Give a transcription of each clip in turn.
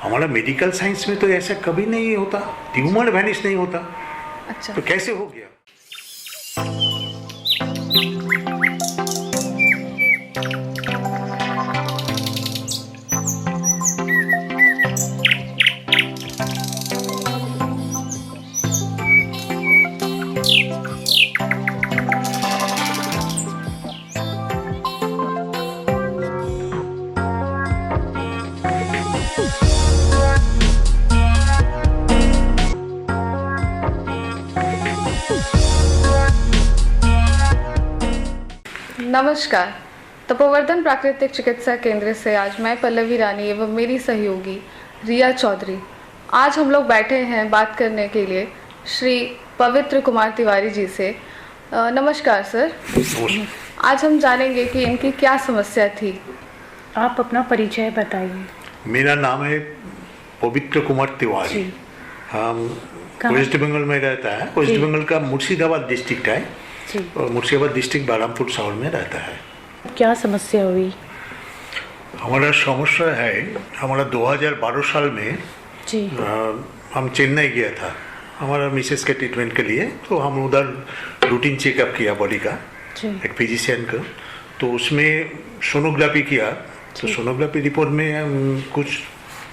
हमारा medical science में तो ऐसा कभी नहीं होता, ट्यूमर वैनिश नहीं होता। अच्छा। तो कैसे हो गया? नमस्कार। तपोवर्धन प्राकृतिक चिकित्सा केंद्र से आज मैं पल्लवी रानी एवं मेरी सहयोगी रिया चौधरी आज हम लोग बैठे हैं बात करने के लिए श्री पवित्र कुमार तिवारी जी से। नमस्कार सर। आज हम जानेंगे कि इनकी क्या समस्या थी। आप अपना परिचय बताइए। मेरा नाम है पवित्र कुमार तिवारी। हम वेस्ट बंगाल में रहता है। वेस्ट बंगाल का मुर्शिदाबाद डिस्ट्रिक्ट है और मुर्शिदाबाद डिस्ट्रिक्ट बारामपुर शहर में रहता है। क्या समस्या हुई? हमारा समस्या है, हमारा 2012 साल में जी। हम चेन्नई गया था हमारा मिसेस के ट्रीटमेंट के लिए। तो हम उधर रूटीन चेकअप किया बॉडी का एक फिजिशियन का। तो उसमें सोनोग्राफी किया। तो सोनोग्राफी रिपोर्ट में कुछ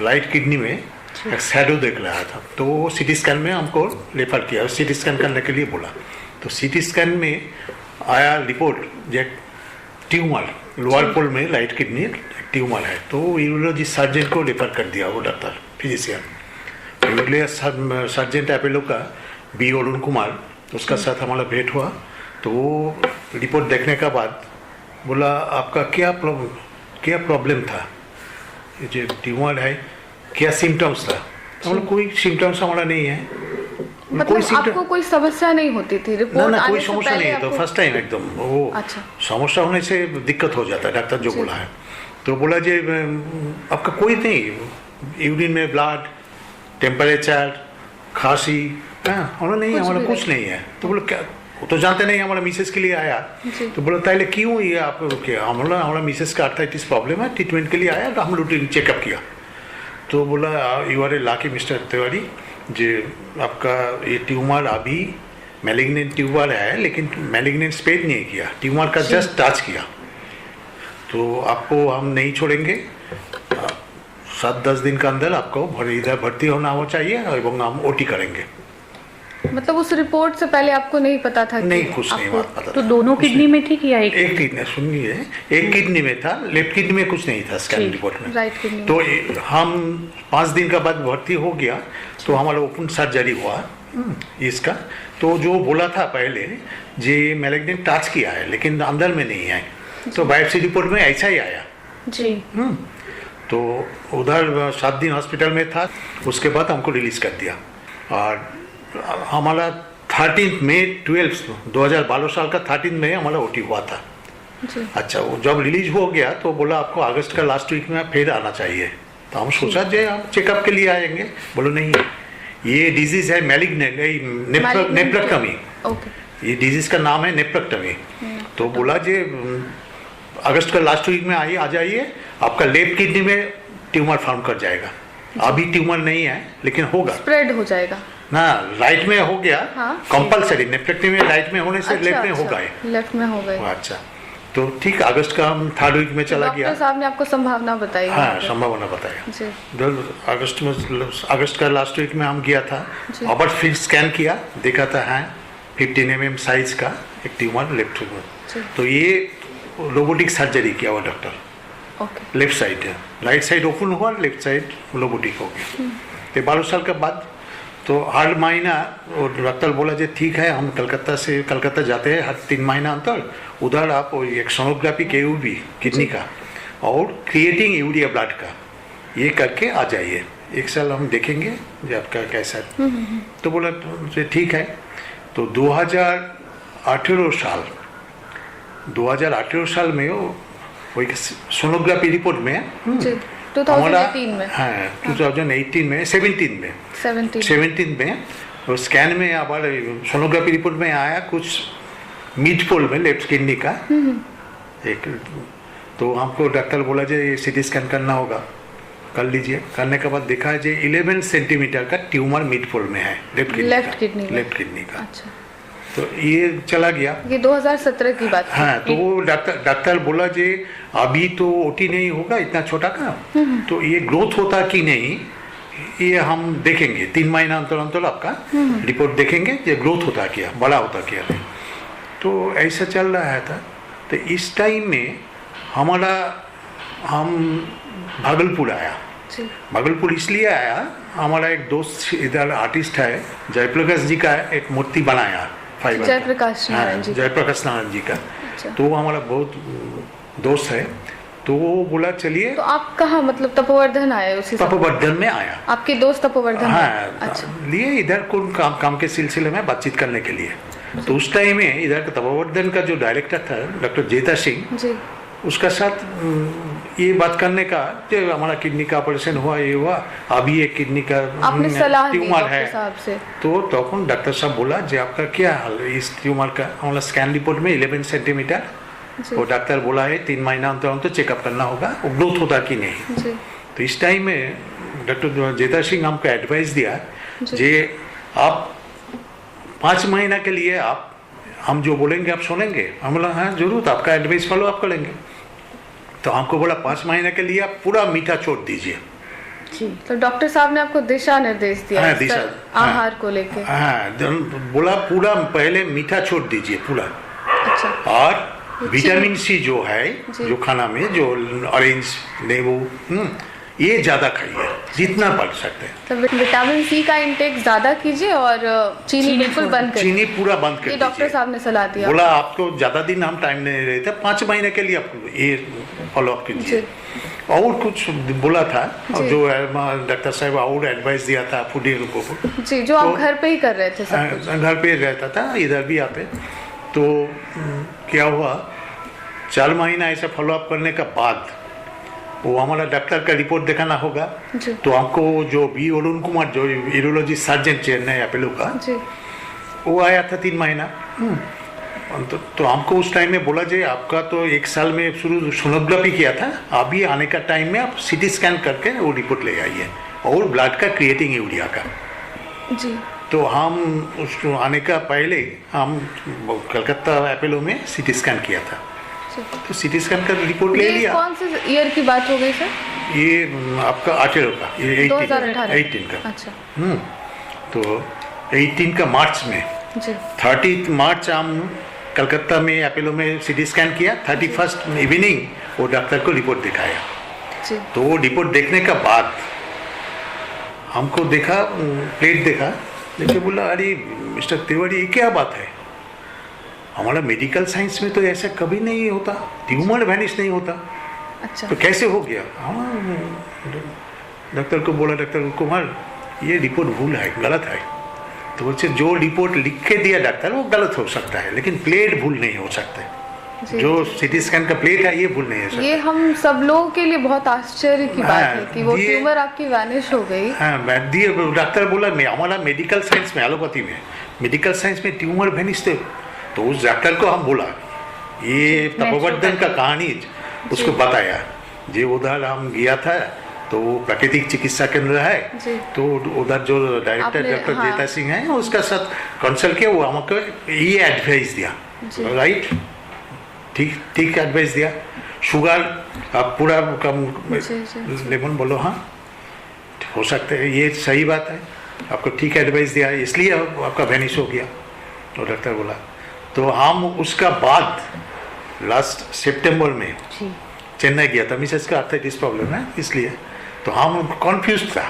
राइट किडनी में एक शैडो देख रहा था। तो वो सिटी स्कैन में हमको रेफर किया, सिटी स्कैन करने के लिए बोला। तो सिटी स्कैन में आया रिपोर्ट एक ट्यूमर लोअर पोल में राइट किडनी ट्यूमर है। तो यूरोलॉजी सर्जन को रेफर कर दिया वो doctor physician. Urology surgeon Apollo का बी अरुण कुमार, उसका साथ हमारा भेंट हुआ। तो वो रिपोर्ट देखने का बाद बोला आपका क्या प्रॉब्लम था, ये जो ट्यूमर है क्या सिम्टम्स था। तो मतलब कोई सिम्टम्स हमारा नहीं है। मतलब आपको कोई समस्या नहीं होती थी? रिपोर्ट ना आने कोई से समस्या पहले नहीं है। तो फर्स्ट टाइम एकदम वो अच्छा। समस्या होने से दिक्कत हो जाता है, डॉक्टर जो बोला है। तो बोला जी आपका कोई नहीं, यूरिन में ब्लड, टेम्परेचर, खांसी, हमारा नहीं है, हमारा कुछ नहीं है। तो बोला क्या, वो तो जानते नहीं, हमारा मिसेस के लिए आया। तो बोला ताइले क्यों ये आप क्या, हमारा मिसेस का आर्थराइटिस प्रॉब्लम है, ट्रीटमेंट के लिए आया। तो हम रूटीन चेकअप किया। तो बोला you are a lucky mister Tiwari ji, आपका ये ट्यूमर अभी मैलिग्नेंट ट्यूमर है लेकिन मैलिग्नेंट स्प्रेड नहीं किया, ट्यूमर का जस्ट टच किया। तो आपको हम नहीं छोड़ेंगे, 7-10 दिन के अंदर आपको इधर भर्ती होना हो चाहिए और हम ओटी करेंगे। मतलब उस रिपोर्ट से पहले आपको नहीं पता था? नहीं, कुछ नहीं बात पता। तो दोनों किडनी में थी या एक किडनी? सुनिए, एक किडनी में था, लेफ्ट किडनी में कुछ नहीं था स्कैन रिपोर्ट में। Right kidney. तो हम 5 दिन का बाद भर्ती हो गया। तो हमारा ओपन सर्जरी हुआ इसका। तो जो बोला था पहले जे मैलिग्नेंट टच किया है लेकिन अंदर में नहीं है। तो बायोप्सी रिपोर्ट में ऐसा ही आया जी। तो उधर 7 दिन हॉस्पिटल में था। उसके बाद हमको रिलीज कर दिया। और हमारा 13 मई 2012 साल का 13 मई हमारा ओटी हुआ था जी। अच्छा, वो जब रिलीज हो गया तो बोला आपको अगस्त का लास्ट वीक में फिर आना चाहिए। तो हम सोचा जे हम चेकअप के लिए आएंगे। बोलो नहीं, ये डिजीज है मैलिग्नेंट नेफ्रेक्टमी। ये डिजीज का नाम है नेफ्रेक्टमी। तो बोला जे अगस्त का लास्ट वीक में आ जाइए, आपका लेफ्ट किडनी में ट्यूमर फॉर्म कर जाएगा। अभी ट्यूमर नहीं है लेकिन होगा, स्प्रेड हो जाएगा ना। राइट में हो गया कंपलसरी, नेफ्रेक्टमी राइट में होने से अच्छा, लेफ्ट में हो गए। लेफ्ट में हो गए। अच्छा, तो ठीक अगस्त का हम 3rd वीक में चला गया। डॉक्टर साहब ने आपको संभावना बताई? हाँ, संभावना बताया जी। अगस्त का लास्ट वीक में हम गया था। और फिर स्कैन किया, देखा था है 15 mm साइज का एक ट्यूमर लेफ्ट में। तो ये रोबोटिक सर्जरी किया हुआ डॉक्टर। लेफ्ट साइड है, राइट साइड ओपन हुआ, लेफ्ट साइड रोबोटिक हो गया। तो 12 साल के बाद तो हर महीना डॉक्टर बोला जी ठीक है, हम कलकत्ता जाते हैं हर 3 महीना अंतर। उधर आप एक सोनोग्राफी KUB किडनी का और क्रिएटिंग यूरिया ब्लड का ये करके आ जाइए, 1 साल हम देखेंगे जो आपका कैसा है। तो बोला ठीक है। तो 2018 साल में वो सोनोग्राफी रिपोर्ट में 2018 में, हाँ 2018 में 17 में और स्कैन में आबार सोनोग्राफी रिपोर्ट में आया कुछ मिड पोल में लेफ्ट किडनी का एक। तो हमको डॉक्टर बोला जी सिटी स्कैन करना होगा। कर लीजिए। करने के बाद देखा जो 11 सेंटीमीटर का ट्यूमर मिडफोल में है, लेफ्ट किडनी का। अच्छा, तो ये चला गया। ये 2017 की बात हाँ, तो वो डॉक्टर बोला जे अभी तो ओटी नहीं होगा इतना छोटा का, तो ये ग्रोथ होता कि नहीं ये हम देखेंगे, 3 महीना अंतर आपका रिपोर्ट देखेंगे, ये ग्रोथ होता क्या, बड़ा होता क्या नहीं। तो ऐसा चल रहा था। तो इस टाइम में हम भागलपुर आया। भागलपुर इसलिए आया, हमारा एक दोस्त इधर आर्टिस्ट है, जयप्रकाश जी का एक मूर्ति बनाया फाइबर। जयप्रकाश नारायण जी, जयप्रकाश नारायण जी का। तो वो हमारा बहुत दोस्त है। तो वो बोला चलिए। तो आप कहाँ मतलब तपोवर्धन आए? उसी तपोवर्धन में आया। आपके दोस्त तपोवर्धन? हाँ, अच्छा। लिए इधर कोई काम के सिलसिले में बातचीत करने के लिए। तो उस टाइम में इधर तपोवर्धन का जो डायरेक्टर था डॉक्टर जेता सिंह जी, उसका साथ ये बात करने का जो हमारा किडनी का ऑपरेशन हुआ, ये हुआ, अभी एक किडनी का ट्यूमर है। तो तখন डॉक्टर साहब बोला जो आपका क्या हाल है इस ट्यूमर का? हमारा स्कैन रिपोर्ट में 11 सेंटीमीटर, वो डॉक्टर बोला है 3 महीना अंतर चेकअप करना होगा, वो ग्रोथ होता कि नहीं जी। तो इस टाइम में डॉक्टर जेता सिंह हमको एडवाइस दिया जे आप 5 महीना के लिए आप हम जो बोलेंगे आप सुनेंगे? हम बोला हाँ जरूर, आपका एडवाइस फॉलो आप करेंगे। तो हमको बोला 5 महीने के लिए आप पूरा मीठा छोड़ दीजिए जी। तो डॉक्टर साहब ने आपको दिशा निर्देश दिया? हाँ, दिशा आहार को लेके। हाँ, बोला पूरा पहले मीठा छोड़ दीजिए पूरा। अच्छा। और विटामिन सी जो है जो खाना में जो ऑरेंज नींबू ये ज्यादा खाइए जितना पढ़ सकते हैं। तो विटामिन सी का इंटेक ज्यादा कीजिए और चीनी बिल्कुल बंद करिए। चीनी पूरा बंद कर दीजिए। डॉक्टर साहब ने सलाह दिया। बोला आपको ज्यादा दिन हम टाइम नहीं रहे थे, 5 महीने के लिए आप ये फॉलो अप कीजिए। और कुछ बोला था जो डॉक्टर साहब और एडवाइस दिया था फूडिंग को जी, जो आप घर पे ही कर रहे थे सब? घर पे रहता था, इधर भी आते। तो क्या हुआ 4 महीना ऐसा फॉलो अप करने का बाद वो हमारा डॉक्टर का रिपोर्ट दिखाना होगा। तो हमको जो बी अरुण कुमार जो यूरोलॉजी सर्जन चेन्नई अपोलो का वो आया था 3 महीना। तो हमको उस टाइम में बोला जे आपका तो 1 साल में शुरू सोनोग्राफी किया था, अभी आने का टाइम में आप सिटी स्कैन करके वो रिपोर्ट ले आइए और ब्लड का क्रिएटिंग यूरिया का जी। तो हम उस आने का पहले हम कलकत्ता अपोलो में सिटी स्कैन किया था। तो सिटी स्कैन का रिपोर्ट ले लिया। कौन से ईयर की बात हो गई सर? ये आपका 18 का, ये 18 का। अच्छा। तो 18 का मार्च में 30 मार्च हम कलकत्ता में अपोलो में सिटी स्कैन किया। 31 इवनिंग वो डॉक्टर को रिपोर्ट दिखाया जी। तो वो रिपोर्ट देखने का बाद हमको देखा, प्लेट देखा, देखिए बोला अरे मिस्टर तिवारी ये क्या बात है, हमारा मेडिकल साइंस में तो ऐसा कभी नहीं होता, ट्यूमर वैनिश नहीं होता। अच्छा। तो कैसे हो गया? डॉक्टर को बोला डॉक्टर कुमार ये रिपोर्ट भूल है, गलत है। तो बोलते जो रिपोर्ट लिख के दिया डॉक्टर वो गलत हो सकता है, लेकिन प्लेट भूल नहीं हो सकता। जो सिटी स्कैन का प्लेट है ये भूल नहीं हो सकता। ये हम सब लोगों के लिए बहुत आश्चर्य की बात है कि वो ट्यूमर आपकी वैनिश हो गई। हाँ, डॉक्टर बोला हमारा मेडिकल साइंस में, एलोपैथी में मेडिकल साइंस में ट्यूमर वैनिश थे। तो उस डॉक्टर को हम बोला ये तपोवर्धन का कहानी उसको बताया जी। उधर हम गया था तो वो प्राकृतिक चिकित्सा केंद्र है, तो उधर जो डायरेक्टर डॉक्टर जेता सिंह है उसका साथ कंसल्ट किया, वो हमको ये एडवाइस दिया। राइट, ठीक एडवाइस दिया। शुगर आप पूरा कम लेमन बोलो, हाँ हो सकता है ये सही बात है, आपको ठीक एडवाइस दिया इसलिए आपका वैनिश हो गया। तो डॉक्टर बोला। तो हम उसका बाद लास्ट सितंबर में चेन्नई गया था, मिसेस का आर्थराइटिस प्रॉब्लम है इसलिए। तो हम कॉन्फ्यूज था।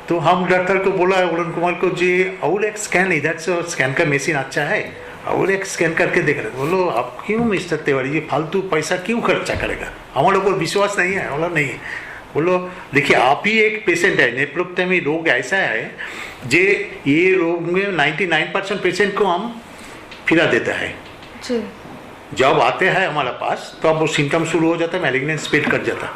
तो हम डॉक्टर को बोला अरुण कुमार को जी और एक स्कैन, इधर से स्कैन का मशीन अच्छा है और एक स्कैन करके देख रहे। बोलो आप क्यों मिस्टर तिवारी जी फालतू पैसा क्यों खर्चा करेगा, हमारे ऊपर विश्वास नहीं है? बोला नहीं। बोलो देखिए आप ही एक पेशेंट है, नेफ्रोक्टोमी रोग ऐसा है जे ये रोग में 99% पेशेंट को हम फिरा देता है जी। जब आते हैं हमारे पास तो अब वो सिम्टम शुरू हो जाता है, मैलिग्नेंट स्प्रेड कर जाता।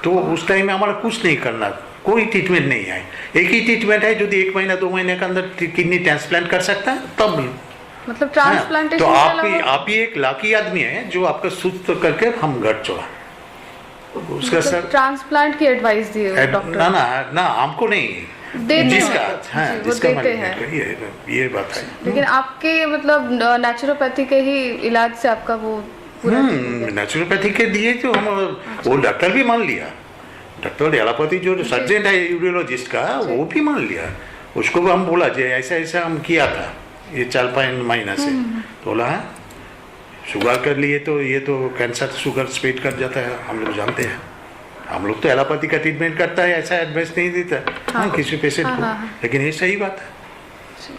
तो उस टाइम में हमारा कुछ नहीं करना, कोई ट्रीटमेंट नहीं है। एक ही ट्रीटमेंट है, यदि 1 महीना 2 महीने के अंदर किडनी ट्रांसप्लांट कर सकता है तब मतलब ट्रांसप्लांटेशन। तो आप ही एक लाकी आदमी है जो आपका सुस्त करके हम घर छोड़ा। उसका सर ट्रांसप्लांट की एडवाइस दी है डॉक्टर? ना ना ना, हमको नहीं, देते जिसका हैं। हाँ जी, वो जिसका देते मालिक हैं। है, ये बात है। लेकिन आपके मतलब नेचुरोपैथी के ही इलाज से आपका वो पूरा ठीक हो गया? नेचुरोपैथी के दिए जो हम, वो डॉक्टर भी मान लिया, डॉक्टर एलोपैथी जो सर्जन है यूरोलॉजिस्ट का, वो भी मान लिया। उसको भी हम बोला जे ऐसा ऐसा हम किया था ये 4-5 महीना से, तो बोला है शुगर कर लिए तो ये तो कैंसर शुगर स्प्रेड कर जाता है, हम लोग जानते हैं। हम लोग तो एलोपैथी का ट्रीटमेंट करता है, ऐसा एडवाइस नहीं देता हाँ, किसी पेशेंट को। लेकिन ये सही बात है,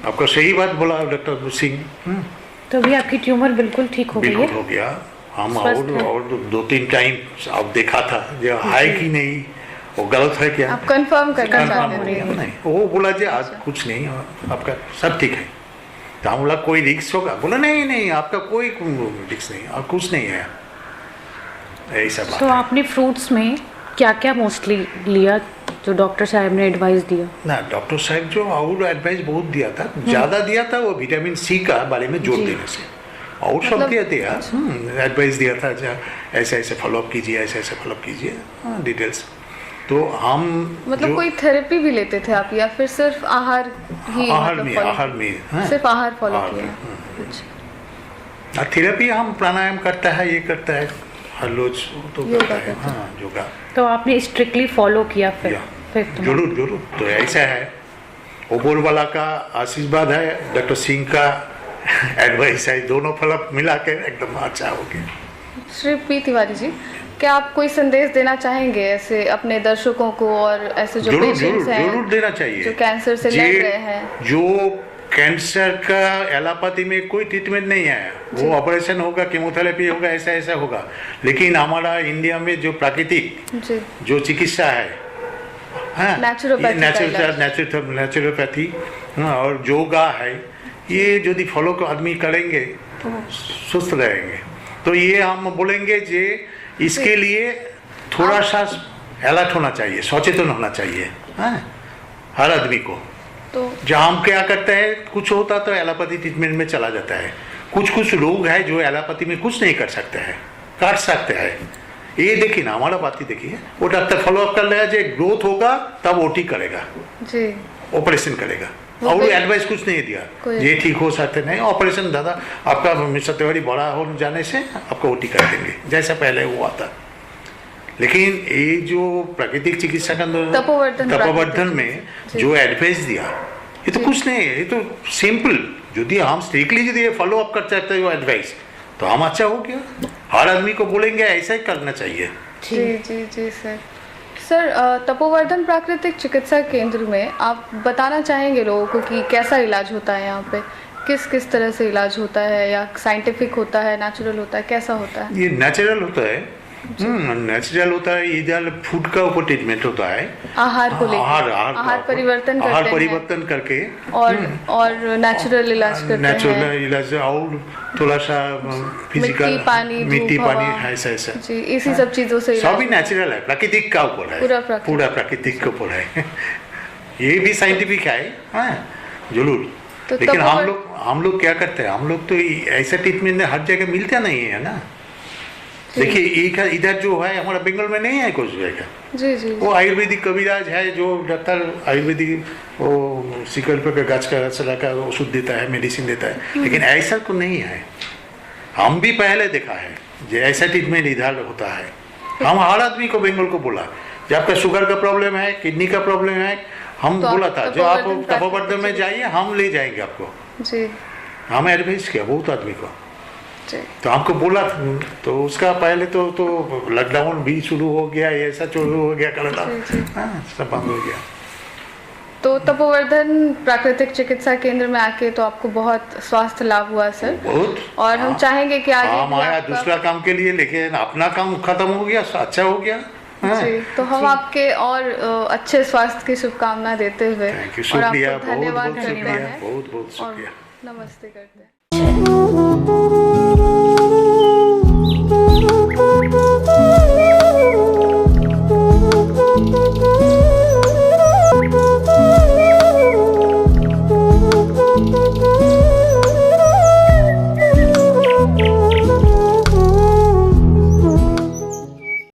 आपका सही बात बोला डॉक्टर सिंह। तो अभी आपकी ट्यूमर बिल्कुल ठीक हो गई बिल्कुल है? हो गया। हम स्वस्थ है? और 2-3 टाइम अब देखा था जो है कि नहीं, वो गलत है क्या, आप कंफर्म करना कंफर्म चाहते हो हैं? गया नहीं, वो बोला जी आज कुछ नहीं, आपका सब ठीक है। तो हम बोला कोई रिक्स होगा, बोला नहीं नहीं आपका कोई रिक्स नहीं, और कुछ नहीं है, ऐसा बात तो है। आपने फ्रूट्स में क्या क्या मोस्टली लिया जो डॉक्टर साहब ने एडवाइस दिया? ना डॉक्टर साहब जो और एडवाइस बहुत दिया था, ज्यादा दिया था वो विटामिन सी का बारे में जोर जी। देने से, और सब मतलब- दिया था, एडवाइस दिया था ऐसे ऐसे फॉलोअप कीजिए, ऐसे ऐसे फॉलोअप कीजिए, डिटेल्स। तो हम मतलब जो कोई थेरेपी भी लेते थे आप या फिर सिर्फ आहार ही आहार मतलब में follow- आहार में हाँ, सिर्फ आहार फॉलो आहार किया? में, अच्छा। थेरेपी हम प्राणायाम करता है, ये करता है हर रोज तो योगा करता है, करता है। हाँ योगा तो आपने स्ट्रिक्टली फॉलो किया फिर? या फिर तो जरूर जरूर। तो ऐसा है, ऊपर वाला का आशीर्वाद है, डॉक्टर सिंह का एडवाइस है, दोनों फल मिला के एकदम अच्छा हो गया। श्री पी तिवारी जी, क्या आप कोई संदेश देना चाहेंगे ऐसे अपने दर्शकों को और ऐसे जो जरूर पेशेंट्स जरूर हैं जरूर देना चाहिए, जो कैंसर से लड़ रहे हैं? जो कैंसर का एलोपैथी में कोई ट्रीटमेंट नहीं है, वो ऑपरेशन होगा, कीमोथेरेपी होगा, ऐसा ऐसा होगा। लेकिन हमारा इंडिया में जो प्राकृतिक जी, जो चिकित्सा है, हाँ, नेचुरोपैथी का इलाज। नेचुरोपैथी और योगा है, ये यदि फॉलो को आदमी करेंगे तो सुस्त रहेंगे। तो ये हम बोलेंगे जे इसके लिए थोड़ा सा अलर्ट होना चाहिए, सचेतन होना चाहिए, हाँ, हर आदमी को। तो जो हम क्या करते हैं, कुछ होता तो एलोपैथी ट्रीटमेंट में चला जाता है, कुछ लोग हैं जो एलोपैथी में कुछ नहीं कर सकते हैं, कर सकते हैं। ये देखिए ना, हमारा बात ही देखिए, वो डॉक्टर फॉलोअप कर लेगा, जो ग्रोथ होगा तब ओटी करेगा, जी, ऑपरेशन करेगा, वो और भी- एडवाइस कुछ नहीं दिया कोई- ये ठीक हो सकते नहीं, ऑपरेशन दादा आपका मिस्टर तिवारी बड़ा हो जाने से आपको ओटी कर देंगे जैसा पहले हुआ था। लेकिन ये जो प्राकृतिक चिकित्सा का तपोवर्धन तपोवर्धन में जी। जो एडवाइस दिया, ये तो कुछ नहीं है, ये तो सिंपल, यदि हम स्ट्रिक्टली यदि फॉलो अप कर सकते हो एडवाइस तो हम अच्छा हो गया। हर आदमी को बोलेंगे ऐसा ही करना चाहिए। जी जी जी सर। सर, तपोवर्धन प्राकृतिक चिकित्सा केंद्र में आप बताना चाहेंगे लोगों को कि कैसा इलाज होता है यहाँ पे, किस किस तरह से इलाज होता है, या साइंटिफिक होता है, नेचुरल होता है, कैसा होता है? ये नेचुरल होता है, नेचुरल होता है, इधर फूड का ऊपर ट्रीटमेंट होता है, आहार को लेकर आहार परिवर्तन करते आहार हैं परिवर्तन करके और नेचुरल इलाज करते हैं, नेचुरल इलाज और थोड़ा सा फिजिकल मिट्टी पानी मिट्टी धूप, पानी हवा। ऐसा ऐसा जी, इसी सब चीजों से सब ही इलाज नेचुरल है, प्राकृतिक का ऊपर है, पूरा प्राकृतिक। पूरा प्राकृतिक के ऊपर है। ये भी साइंटिफिक है, हाँ जरूर। तो लेकिन तपोवर- हम लोग क्या करते हैं, हम लोग तो ऐसा ट्रीटमेंट हर जगह मिलता नहीं है ना। देखिए एक इधर जो है हमारा बंगाल में नहीं है कुछ जगह, जी जी वो आयुर्वेदिक कबीराज है जो डॉक्टर आयुर्वेदिक वो सिकल पे गाछ का रस लगा औषध देता है, मेडिसिन देता है, लेकिन ऐसा तो नहीं है। हम भी पहले देखा है जो ऐसा ट्रीटमेंट इधर होता है। हम हर आदमी को बंगाल को बोला जब आपका शुगर का प्रॉब्लम है, किडनी का प्रॉब्लम है, हम तो बोला आप था जो आप तपोवर्धन तपोवर्धन में जाइए, हम ले जाएंगे आपको, जी हम एडवाइस किया बहुत आदमी को। जी। तो हमको बोला था, तो उसका पहले तो लॉकडाउन भी शुरू हो गया, ये ऐसा शुरू हो गया करना, जी, जी। हाँ सब बंद हो गया। तो तपोवर्धन प्राकृतिक चिकित्सा केंद्र में आके तो आपको बहुत स्वास्थ्य लाभ हुआ सर, बहुत। और हम चाहेंगे कि आगे हम भी आया आपका- दूसरा काम के लिए, लेकिन अपना काम खत्म हो गया, अच्छा हो गया। हाँ। जी, तो हम आपके और अच्छे स्वास्थ्य की शुभकामनाएं देते हुए थैंक यू, और शुक्रिया, आपको बहुत धन्यवाद बहुत करते शुक्रिया, हैं बहुत बहुत और शुक्रिया। नमस्ते करते हैं।